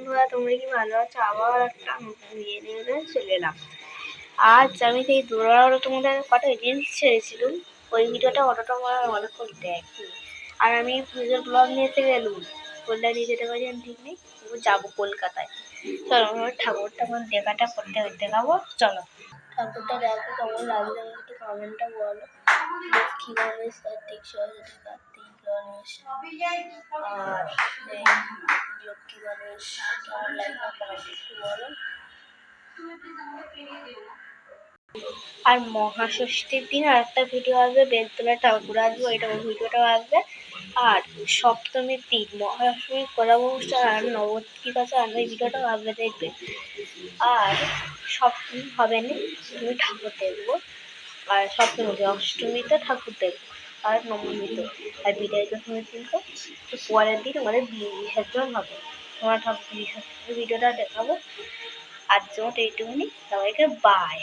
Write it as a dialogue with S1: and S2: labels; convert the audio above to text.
S1: বন্ধুরা, তোমরা কি ভালো আছো? আবার একটা নতুন ভিডিও নিয়ে চলে এলাম। আজ আমি সেই দৌড়ানো তোমাদের কটা রিলস ছেড়েছিলাম, ওই ভিডিওটা অতটা অনেকক্ষণ দেখি। আর আমি পুজোর ব্লগ নিয়ে এসে গেলুম, কোনটা নিয়ে যেতে পারি আমি ঠিক নেই। যাবো কলকাতায়। চলো আমার ঠাকুরটা দেখাবো। চলো ঠাকুরটা দেখো কেমন লাগছে, আমি একটু কমেন্টটা বলো। লক্ষ্মী গণেশ, কার্তিক সরস্বতী, কার্তিক গণেশ আর লক্ষ্মী গণেশ কেমন লাগবে কমেন্টে একটু বলো। আর মহাষষ্ঠীর দিন আর একটা ভিডিও আসবে, বেলতলা ঠাকুর আসবে, ওইটা ওই ভিডিওটাও আসবে। আর সপ্তমীর দিন মহাষ্টমীর কলা অনুষ্ঠান আর নবদ্বীপ আছে, আর ওই ভিডিওটাও আসবে, দেখবে। আর সপ্তমী হবে না, তুমি ঠাকুর দেখবো। আর সপ্তমীতে অষ্টমীতে ঠাকুর দেখবো, আর নবমীতে আর বিদায় দশমীর দিন তো পরের দিন আমাদের বিসর্জন হবে। তোমার ঠাকুর বিসর্জনের ভিডিওটা দেখাবো। আজ যেমন এইটুকুনি, সবাইকে বাই।